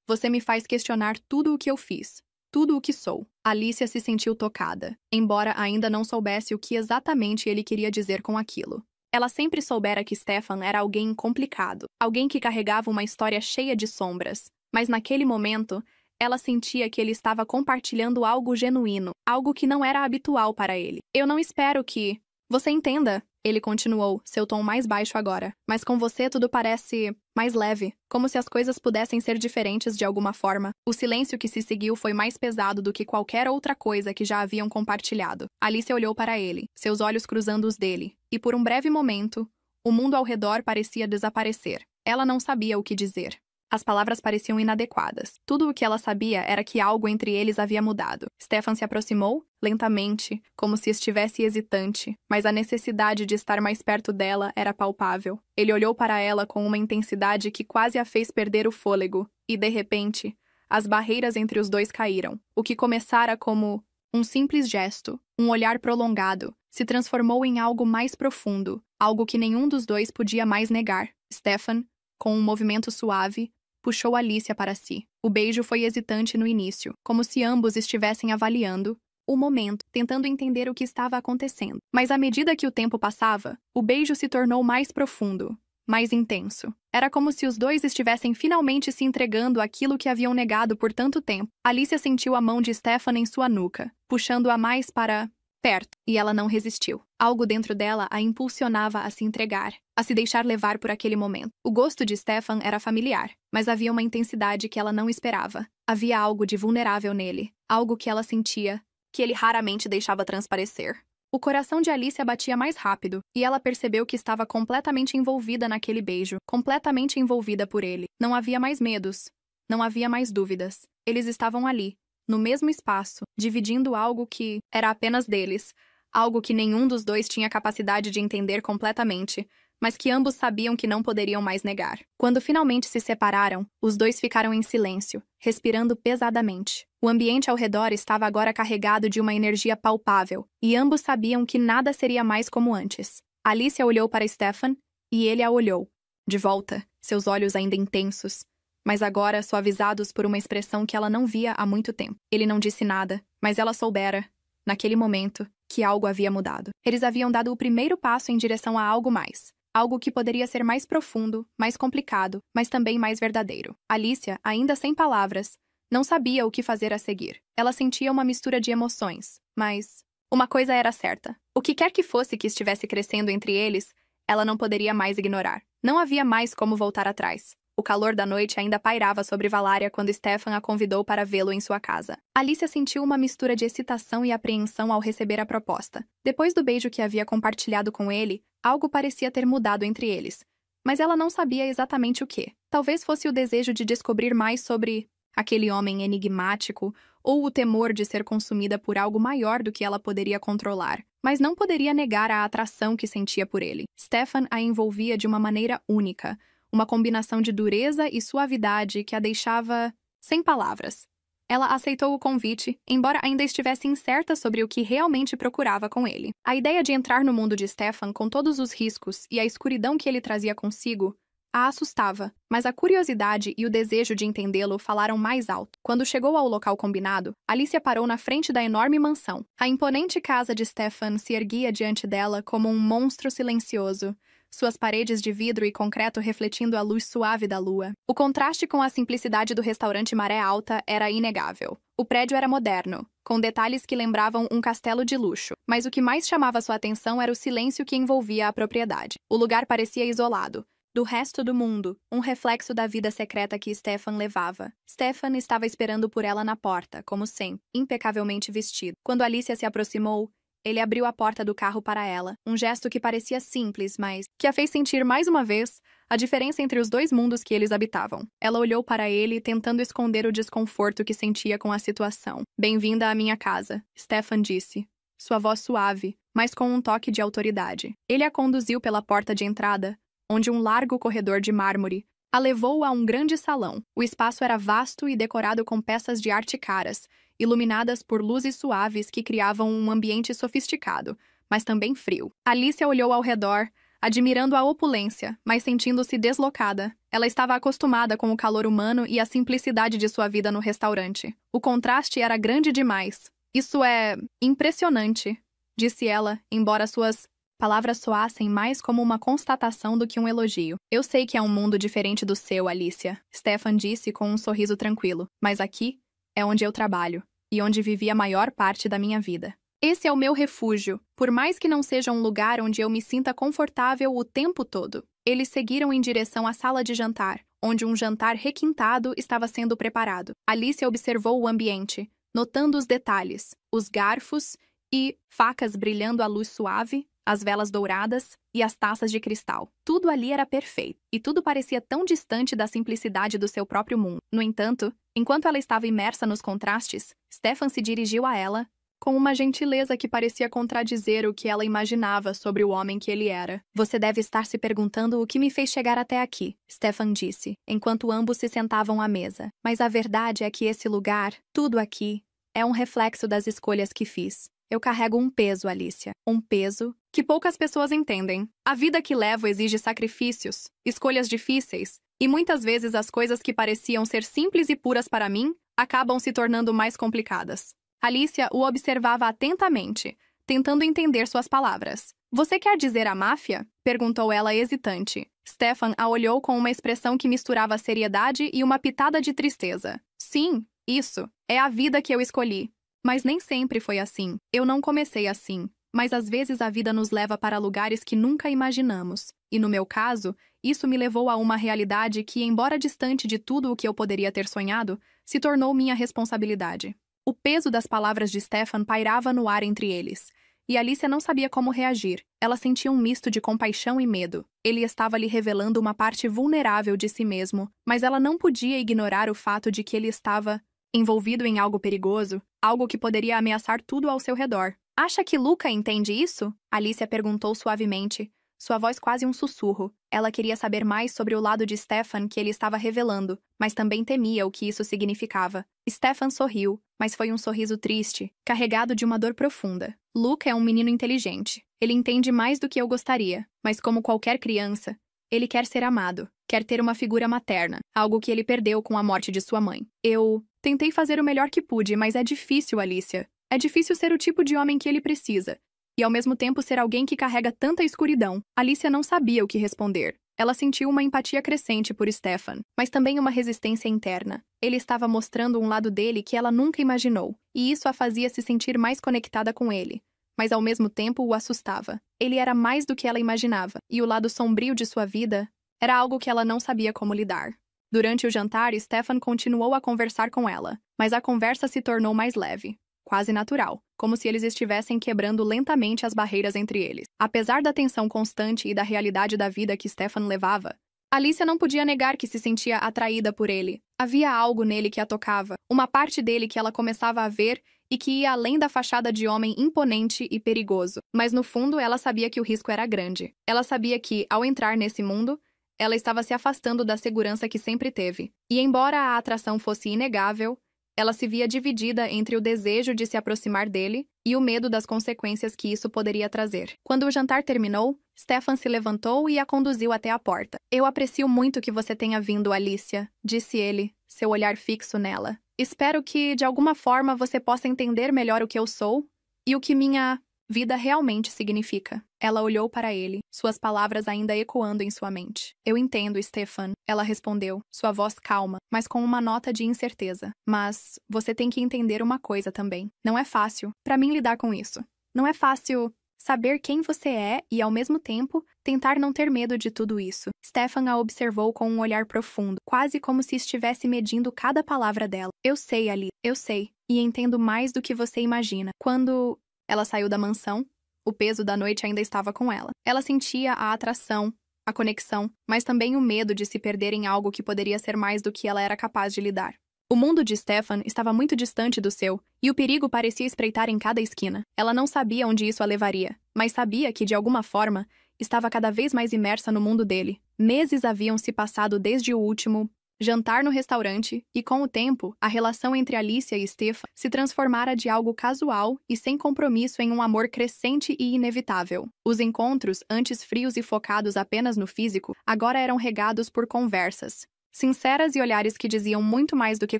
Você me faz questionar tudo o que eu fiz, tudo o que sou. Alicia se sentiu tocada, embora ainda não soubesse o que exatamente ele queria dizer com aquilo. Ela sempre soubera que Stefan era alguém complicado, alguém que carregava uma história cheia de sombras, mas naquele momento, ela sentia que ele estava compartilhando algo genuíno, algo que não era habitual para ele. Eu não espero que você entenda, ele continuou, seu tom mais baixo agora. Mas com você tudo parece mais leve, como se as coisas pudessem ser diferentes de alguma forma. O silêncio que se seguiu foi mais pesado do que qualquer outra coisa que já haviam compartilhado. Alicia olhou para ele, seus olhos cruzando os dele, e por um breve momento, o mundo ao redor parecia desaparecer. Ela não sabia o que dizer. As palavras pareciam inadequadas. Tudo o que ela sabia era que algo entre eles havia mudado. Stefan se aproximou, lentamente, como se estivesse hesitante, mas a necessidade de estar mais perto dela era palpável. Ele olhou para ela com uma intensidade que quase a fez perder o fôlego, e, de repente, as barreiras entre os dois caíram. O que começara como um simples gesto, um olhar prolongado, se transformou em algo mais profundo, algo que nenhum dos dois podia mais negar. Stefan, com um movimento suave, puxou Alicia para si. O beijo foi hesitante no início, como se ambos estivessem avaliando o momento, tentando entender o que estava acontecendo. Mas à medida que o tempo passava, o beijo se tornou mais profundo, mais intenso. Era como se os dois estivessem finalmente se entregando àquilo que haviam negado por tanto tempo. Alicia sentiu a mão de Stefan em sua nuca, puxando-a mais para perto, e ela não resistiu. Algo dentro dela a impulsionava a se entregar, a se deixar levar por aquele momento. O gosto de Stefan era familiar, mas havia uma intensidade que ela não esperava. Havia algo de vulnerável nele, algo que ela sentia, que ele raramente deixava transparecer. O coração de Alicia batia mais rápido, e ela percebeu que estava completamente envolvida naquele beijo, completamente envolvida por ele. Não havia mais medos, não havia mais dúvidas. Eles estavam ali, no mesmo espaço, dividindo algo que era apenas deles, algo que nenhum dos dois tinha capacidade de entender completamente, mas que ambos sabiam que não poderiam mais negar. Quando finalmente se separaram, os dois ficaram em silêncio, respirando pesadamente. O ambiente ao redor estava agora carregado de uma energia palpável, e ambos sabiam que nada seria mais como antes. Alicia olhou para Stefan, e ele a olhou. De volta, seus olhos ainda intensos, mas agora suavizados por uma expressão que ela não via há muito tempo. Ele não disse nada, mas ela soubera, naquele momento, que algo havia mudado. Eles haviam dado o primeiro passo em direção a algo mais. Algo que poderia ser mais profundo, mais complicado, mas também mais verdadeiro. Alicia, ainda sem palavras, não sabia o que fazer a seguir. Ela sentia uma mistura de emoções, mas uma coisa era certa. O que quer que fosse que estivesse crescendo entre eles, ela não poderia mais ignorar. Não havia mais como voltar atrás. O calor da noite ainda pairava sobre Valária quando Stefan a convidou para vê-lo em sua casa. Alicia sentiu uma mistura de excitação e apreensão ao receber a proposta. Depois do beijo que havia compartilhado com ele, algo parecia ter mudado entre eles. Mas ela não sabia exatamente o que. Talvez fosse o desejo de descobrir mais sobre aquele homem enigmático, ou o temor de ser consumida por algo maior do que ela poderia controlar, mas não poderia negar a atração que sentia por ele. Stefan a envolvia de uma maneira única, uma combinação de dureza e suavidade que a deixava sem palavras. Ela aceitou o convite, embora ainda estivesse incerta sobre o que realmente procurava com ele. A ideia de entrar no mundo de Stefan com todos os riscos e a escuridão que ele trazia consigo a assustava, mas a curiosidade e o desejo de entendê-lo falaram mais alto. Quando chegou ao local combinado, Alicia parou na frente da enorme mansão. A imponente casa de Stefan se erguia diante dela como um monstro silencioso, suas paredes de vidro e concreto refletindo a luz suave da lua. O contraste com a simplicidade do restaurante Maré Alta era inegável. O prédio era moderno, com detalhes que lembravam um castelo de luxo, mas o que mais chamava sua atenção era o silêncio que envolvia a propriedade. O lugar parecia isolado do resto do mundo, um reflexo da vida secreta que Stefan levava. Stefan estava esperando por ela na porta, como sempre, impecavelmente vestido. Quando Alicia se aproximou, ele abriu a porta do carro para ela, um gesto que parecia simples, mas que a fez sentir mais uma vez a diferença entre os dois mundos que eles habitavam. Ela olhou para ele, tentando esconder o desconforto que sentia com a situação. "Bem-vinda à minha casa", Stefan disse, sua voz suave, mas com um toque de autoridade. Ele a conduziu pela porta de entrada, onde um largo corredor de mármore a levou a um grande salão. O espaço era vasto e decorado com peças de arte caras, iluminadas por luzes suaves que criavam um ambiente sofisticado, mas também frio. Alicia olhou ao redor, admirando a opulência, mas sentindo-se deslocada. Ela estava acostumada com o calor humano e a simplicidade de sua vida no restaurante. O contraste era grande demais. "Isso é impressionante", disse ela, embora suas palavras soassem mais como uma constatação do que um elogio. "Eu sei que é um mundo diferente do seu, Alicia", Stefan disse com um sorriso tranquilo, "mas aqui é onde eu trabalho, e onde vivi a maior parte da minha vida. Esse é o meu refúgio, por mais que não seja um lugar onde eu me sinta confortável o tempo todo." Eles seguiram em direção à sala de jantar, onde um jantar requintado estava sendo preparado. Alicia observou o ambiente, notando os detalhes, os garfos e facas brilhando à luz suave, as velas douradas e as taças de cristal. Tudo ali era perfeito, e tudo parecia tão distante da simplicidade do seu próprio mundo. No entanto, enquanto ela estava imersa nos contrastes, Stefan se dirigiu a ela com uma gentileza que parecia contradizer o que ela imaginava sobre o homem que ele era. "Você deve estar se perguntando o que me fez chegar até aqui", Stefan disse, enquanto ambos se sentavam à mesa. "Mas a verdade é que esse lugar, tudo aqui, é um reflexo das escolhas que fiz. Eu carrego um peso, Alicia. Um peso que poucas pessoas entendem. A vida que levo exige sacrifícios, escolhas difíceis, e muitas vezes as coisas que pareciam ser simples e puras para mim acabam se tornando mais complicadas." Alicia o observava atentamente, tentando entender suas palavras. "Você quer dizer a máfia?" perguntou ela hesitante. Stefan a olhou com uma expressão que misturava seriedade e uma pitada de tristeza. Sim, isso. É a vida que eu escolhi. Mas nem sempre foi assim. Eu não comecei assim. Mas às vezes a vida nos leva para lugares que nunca imaginamos. E no meu caso, isso me levou a uma realidade que, embora distante de tudo o que eu poderia ter sonhado, se tornou minha responsabilidade. O peso das palavras de Stefan pairava no ar entre eles. E Alicia não sabia como reagir. Ela sentia um misto de compaixão e medo. Ele estava lhe revelando uma parte vulnerável de si mesmo, mas ela não podia ignorar o fato de que ele estava envolvido em algo perigoso, algo que poderia ameaçar tudo ao seu redor. Acha que Luca entende isso? Alicia perguntou suavemente, sua voz quase um sussurro. Ela queria saber mais sobre o lado de Stefan que ele estava revelando, mas também temia o que isso significava. Stefan sorriu, mas foi um sorriso triste, carregado de uma dor profunda. Luca é um menino inteligente. Ele entende mais do que eu gostaria, mas como qualquer criança, ele quer ser amado, quer ter uma figura materna, algo que ele perdeu com a morte de sua mãe. Eu tentei fazer o melhor que pude, mas é difícil, Alicia. É difícil ser o tipo de homem que ele precisa. E ao mesmo tempo ser alguém que carrega tanta escuridão. Alicia não sabia o que responder. Ela sentiu uma empatia crescente por Stefan, mas também uma resistência interna. Ele estava mostrando um lado dele que ela nunca imaginou, e isso a fazia se sentir mais conectada com ele. Mas ao mesmo tempo o assustava. Ele era mais do que ela imaginava, e o lado sombrio de sua vida era algo que ela não sabia como lidar. Durante o jantar, Stefan continuou a conversar com ela, mas a conversa se tornou mais leve. Quase natural, como se eles estivessem quebrando lentamente as barreiras entre eles. Apesar da tensão constante e da realidade da vida que Stefan levava, Alicia não podia negar que se sentia atraída por ele. Havia algo nele que a tocava, uma parte dele que ela começava a ver e que ia além da fachada de homem imponente e perigoso. Mas no fundo, ela sabia que o risco era grande. Ela sabia que, ao entrar nesse mundo, ela estava se afastando da segurança que sempre teve. E embora a atração fosse inegável, ela se via dividida entre o desejo de se aproximar dele e o medo das consequências que isso poderia trazer. Quando o jantar terminou, Stefan se levantou e a conduziu até a porta. Eu aprecio muito que você tenha vindo, Alicia, disse ele, seu olhar fixo nela. Espero que, de alguma forma, você possa entender melhor o que eu sou e o que minha vida realmente significa. Ela olhou para ele, suas palavras ainda ecoando em sua mente. Eu entendo, Stefan, ela respondeu, sua voz calma, mas com uma nota de incerteza. Mas você tem que entender uma coisa também. Não é fácil para mim lidar com isso. Não é fácil saber quem você é e, ao mesmo tempo, tentar não ter medo de tudo isso. Stefan a observou com um olhar profundo, quase como se estivesse medindo cada palavra dela. Eu sei, Ali, eu sei, e entendo mais do que você imagina. Quando ela saiu da mansão, o peso da noite ainda estava com ela. Ela sentia a atração, a conexão, mas também o medo de se perder em algo que poderia ser mais do que ela era capaz de lidar. O mundo de Stefan estava muito distante do seu, e o perigo parecia espreitar em cada esquina. Ela não sabia onde isso a levaria, mas sabia que, de alguma forma, estava cada vez mais imersa no mundo dele. Meses haviam se passado desde o último jantar no restaurante, e com o tempo, a relação entre Alicia e Stefan se transformara de algo casual e sem compromisso em um amor crescente e inevitável. Os encontros, antes frios e focados apenas no físico, agora eram regados por conversas sinceras e olhares que diziam muito mais do que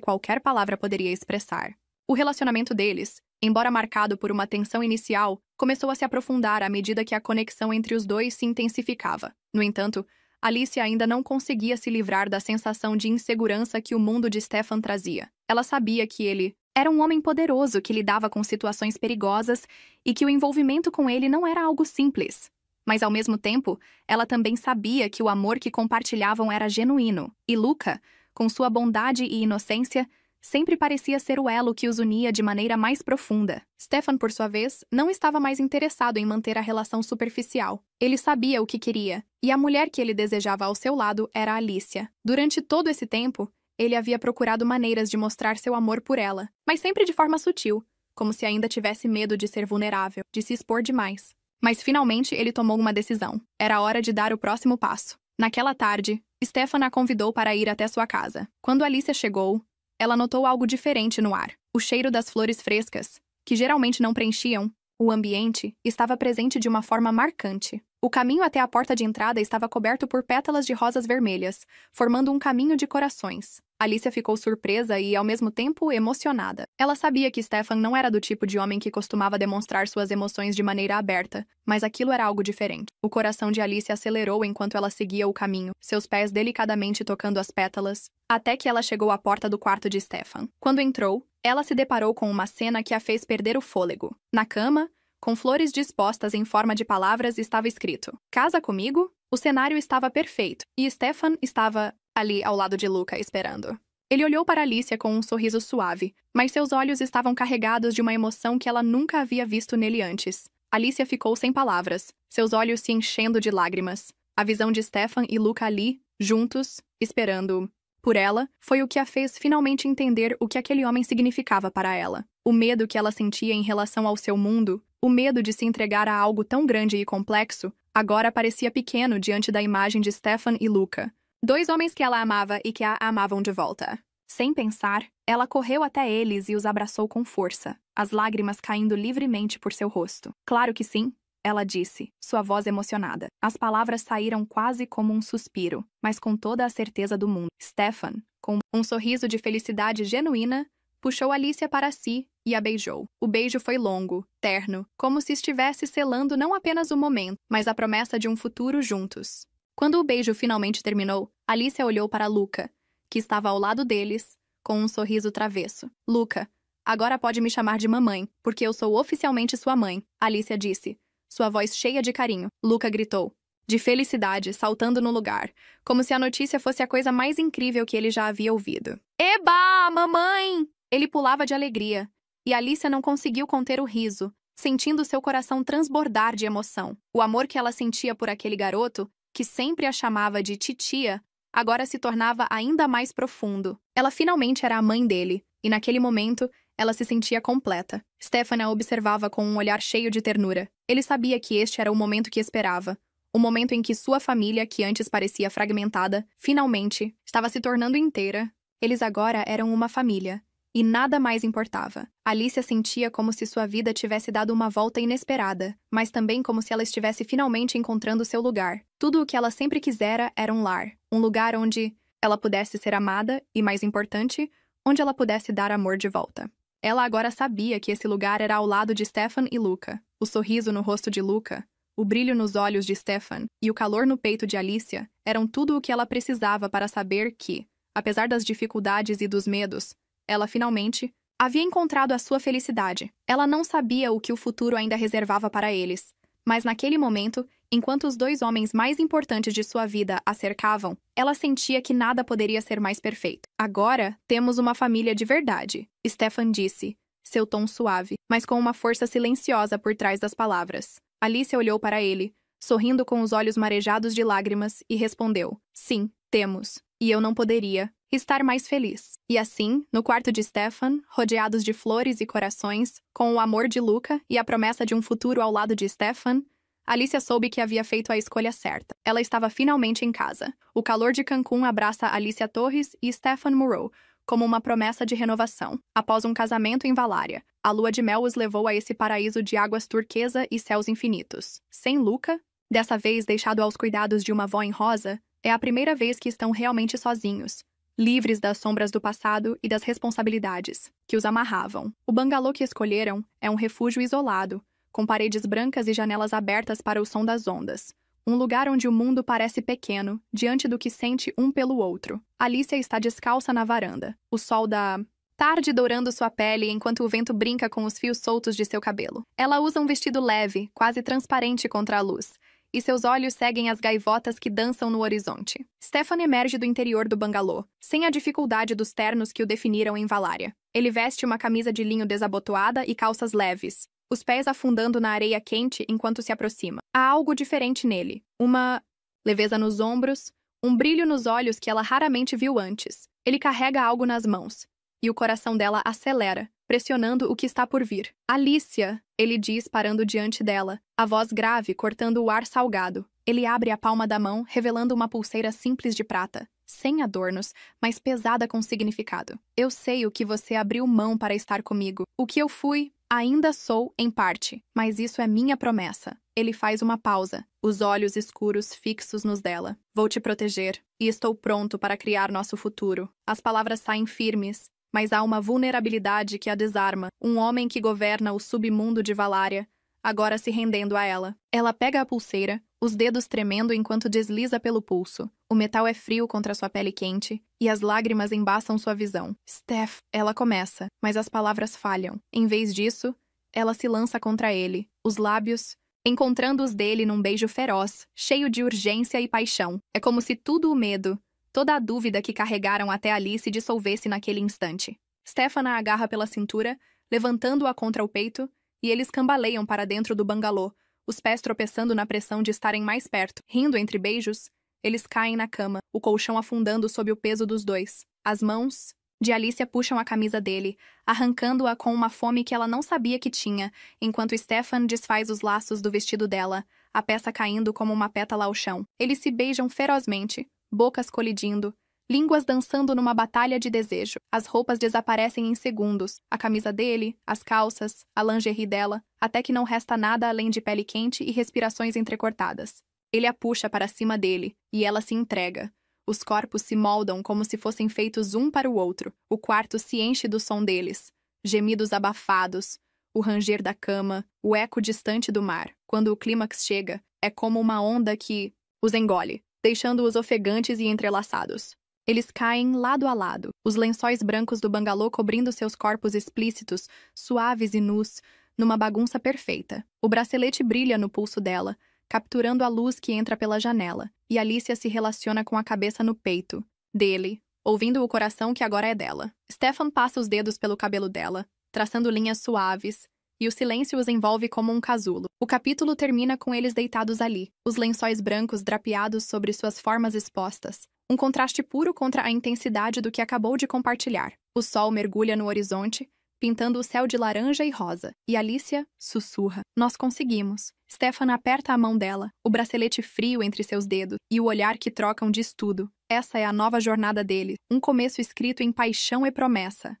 qualquer palavra poderia expressar. O relacionamento deles, embora marcado por uma tensão inicial, começou a se aprofundar à medida que a conexão entre os dois se intensificava. No entanto, Alicia ainda não conseguia se livrar da sensação de insegurança que o mundo de Stefan trazia. Ela sabia que ele era um homem poderoso que lidava com situações perigosas e que o envolvimento com ele não era algo simples. Mas, ao mesmo tempo, ela também sabia que o amor que compartilhavam era genuíno. E Luca, com sua bondade e inocência, sempre parecia ser o elo que os unia de maneira mais profunda. Stefan, por sua vez, não estava mais interessado em manter a relação superficial. Ele sabia o que queria, e a mulher que ele desejava ao seu lado era Alicia. Durante todo esse tempo, ele havia procurado maneiras de mostrar seu amor por ela, mas sempre de forma sutil, como se ainda tivesse medo de ser vulnerável, de se expor demais. Mas finalmente ele tomou uma decisão. Era hora de dar o próximo passo. Naquela tarde, Stefan a convidou para ir até sua casa. Quando Alicia chegou, ela notou algo diferente no ar. O cheiro das flores frescas, que geralmente não preenchiam o ambiente, estava presente de uma forma marcante. O caminho até a porta de entrada estava coberto por pétalas de rosas vermelhas, formando um caminho de corações. Alicia ficou surpresa e, ao mesmo tempo, emocionada. Ela sabia que Stefan não era do tipo de homem que costumava demonstrar suas emoções de maneira aberta, mas aquilo era algo diferente. O coração de Alicia acelerou enquanto ela seguia o caminho, seus pés delicadamente tocando as pétalas, até que ela chegou à porta do quarto de Stefan. Quando entrou, ela se deparou com uma cena que a fez perder o fôlego. Na cama, com flores dispostas em forma de palavras, estava escrito: "Casa comigo?" O cenário estava perfeito, e Stefan estava ali ao lado de Luca, esperando. Ele olhou para Alicia com um sorriso suave, mas seus olhos estavam carregados de uma emoção que ela nunca havia visto nele antes. Alicia ficou sem palavras, seus olhos se enchendo de lágrimas. A visão de Stefan e Luca ali, juntos, esperando por ela, foi o que a fez finalmente entender o que aquele homem significava para ela. O medo que ela sentia em relação ao seu mundo, o medo de se entregar a algo tão grande e complexo, agora parecia pequeno diante da imagem de Stefan e Luca. Dois homens que ela amava e que a amavam de volta. Sem pensar, ela correu até eles e os abraçou com força, as lágrimas caindo livremente por seu rosto. "Claro que sim", ela disse, sua voz emocionada. As palavras saíram quase como um suspiro, mas com toda a certeza do mundo. Stefan, com um sorriso de felicidade genuína, puxou Alicia para si e a beijou. O beijo foi longo, terno, como se estivesse selando não apenas o momento, mas a promessa de um futuro juntos. Quando o beijo finalmente terminou, Alicia olhou para Luca, que estava ao lado deles, com um sorriso travesso. "Luca, agora pode me chamar de mamãe, porque eu sou oficialmente sua mãe", Alicia disse, sua voz cheia de carinho. Luca gritou, de felicidade, saltando no lugar, como se a notícia fosse a coisa mais incrível que ele já havia ouvido. "Eba, mamãe!" Ele pulava de alegria, e Alicia não conseguiu conter o riso, sentindo seu coração transbordar de emoção. O amor que ela sentia por aquele garoto, que sempre a chamava de titia, agora se tornava ainda mais profundo. Ela finalmente era a mãe dele, e naquele momento, ela se sentia completa. Stefan a observava com um olhar cheio de ternura. Ele sabia que este era o momento que esperava. O momento em que sua família, que antes parecia fragmentada, finalmente estava se tornando inteira. Eles agora eram uma família. E nada mais importava. Alicia sentia como se sua vida tivesse dado uma volta inesperada, mas também como se ela estivesse finalmente encontrando seu lugar. Tudo o que ela sempre quisera era um lar. Um lugar onde ela pudesse ser amada e, mais importante, onde ela pudesse dar amor de volta. Ela agora sabia que esse lugar era ao lado de Stefan e Luca. O sorriso no rosto de Luca, o brilho nos olhos de Stefan e o calor no peito de Alicia eram tudo o que ela precisava para saber que, apesar das dificuldades e dos medos, ela finalmente havia encontrado a sua felicidade. Ela não sabia o que o futuro ainda reservava para eles, mas naquele momento, enquanto os dois homens mais importantes de sua vida a cercavam, ela sentia que nada poderia ser mais perfeito. "Agora, temos uma família de verdade", Stefan disse, seu tom suave, mas com uma força silenciosa por trás das palavras. Alicia olhou para ele, sorrindo com os olhos marejados de lágrimas, e respondeu: "Sim, temos. E eu não poderia estar mais feliz." E assim, no quarto de Stefan, rodeados de flores e corações, com o amor de Luca e a promessa de um futuro ao lado de Stefan, Alicia soube que havia feito a escolha certa. Ela estava finalmente em casa. O calor de Cancún abraça Alicia Torres e Stefan Moreau, como uma promessa de renovação. Após um casamento em Valária, a lua de mel os levou a esse paraíso de águas turquesa e céus infinitos. Sem Luca, dessa vez deixado aos cuidados de uma avó em rosa, é a primeira vez que estão realmente sozinhos, livres das sombras do passado e das responsabilidades que os amarravam. O bangalô que escolheram é um refúgio isolado, com paredes brancas e janelas abertas para o som das ondas. Um lugar onde o mundo parece pequeno, diante do que sente um pelo outro. Alicia está descalça na varanda, o sol da tarde dourando sua pele enquanto o vento brinca com os fios soltos de seu cabelo. Ela usa um vestido leve, quase transparente contra a luz, e seus olhos seguem as gaivotas que dançam no horizonte. Stefan emerge do interior do bangalô, sem a dificuldade dos ternos que o definiram em Valária. Ele veste uma camisa de linho desabotoada e calças leves, os pés afundando na areia quente enquanto se aproxima. Há algo diferente nele, uma leveza nos ombros, um brilho nos olhos que ela raramente viu antes. Ele carrega algo nas mãos, e o coração dela acelera, pressionando o que está por vir. "Alicia", ele diz parando diante dela, a voz grave cortando o ar salgado. Ele abre a palma da mão, revelando uma pulseira simples de prata, sem adornos, mas pesada com significado. "Eu sei o que você abriu mão para estar comigo, o que eu fui Ainda sou, em parte, mas isso é minha promessa. Ele faz uma pausa, os olhos escuros fixos nos dela. Vou te proteger, e estou pronto para criar nosso futuro. As palavras saem firmes, mas há uma vulnerabilidade que a desarma. Um homem que governa o submundo de Valária, agora se rendendo a ela. Ela pega a pulseira, os dedos tremendo enquanto desliza pelo pulso. O metal é frio contra sua pele quente, e as lágrimas embaçam sua visão. Steph, ela começa, mas as palavras falham. Em vez disso, ela se lança contra ele, os lábios encontrando os dele num beijo feroz, cheio de urgência e paixão. É como se tudo o medo, toda a dúvida que carregaram até ali se dissolvesse naquele instante. Stefan a agarra pela cintura, levantando-a contra o peito, e eles cambaleiam para dentro do bangalô, os pés tropeçando na pressão de estarem mais perto. Rindo entre beijos, eles caem na cama, o colchão afundando sob o peso dos dois. As mãos de Alicia puxam a camisa dele, arrancando-a com uma fome que ela não sabia que tinha, enquanto Stefan desfaz os laços do vestido dela, a peça caindo como uma pétala ao chão. Eles se beijam ferozmente, bocas colidindo, línguas dançando numa batalha de desejo. As roupas desaparecem em segundos, a camisa dele, as calças, a lingerie dela, até que não resta nada além de pele quente e respirações entrecortadas. Ele a puxa para cima dele, e ela se entrega. Os corpos se moldam como se fossem feitos um para o outro. O quarto se enche do som deles. Gemidos abafados, o ranger da cama, o eco distante do mar. Quando o clímax chega, é como uma onda que os engole, deixando-os ofegantes e entrelaçados. Eles caem lado a lado, os lençóis brancos do bangalô cobrindo seus corpos explícitos, suaves e nus, numa bagunça perfeita. O bracelete brilha no pulso dela, capturando a luz que entra pela janela, e Alicia se relaciona com a cabeça no peito dele, ouvindo o coração que agora é dela. Stefan passa os dedos pelo cabelo dela, traçando linhas suaves, e o silêncio os envolve como um casulo. O capítulo termina com eles deitados ali, os lençóis brancos drapeados sobre suas formas expostas, um contraste puro contra a intensidade do que acabou de compartilhar. O sol mergulha no horizonte, pintando o céu de laranja e rosa, e Alicia sussurra. Nós conseguimos. Stefan aperta a mão dela, o bracelete frio entre seus dedos, e o olhar que trocam diz tudo. Essa é a nova jornada dele, um começo escrito em paixão e promessa.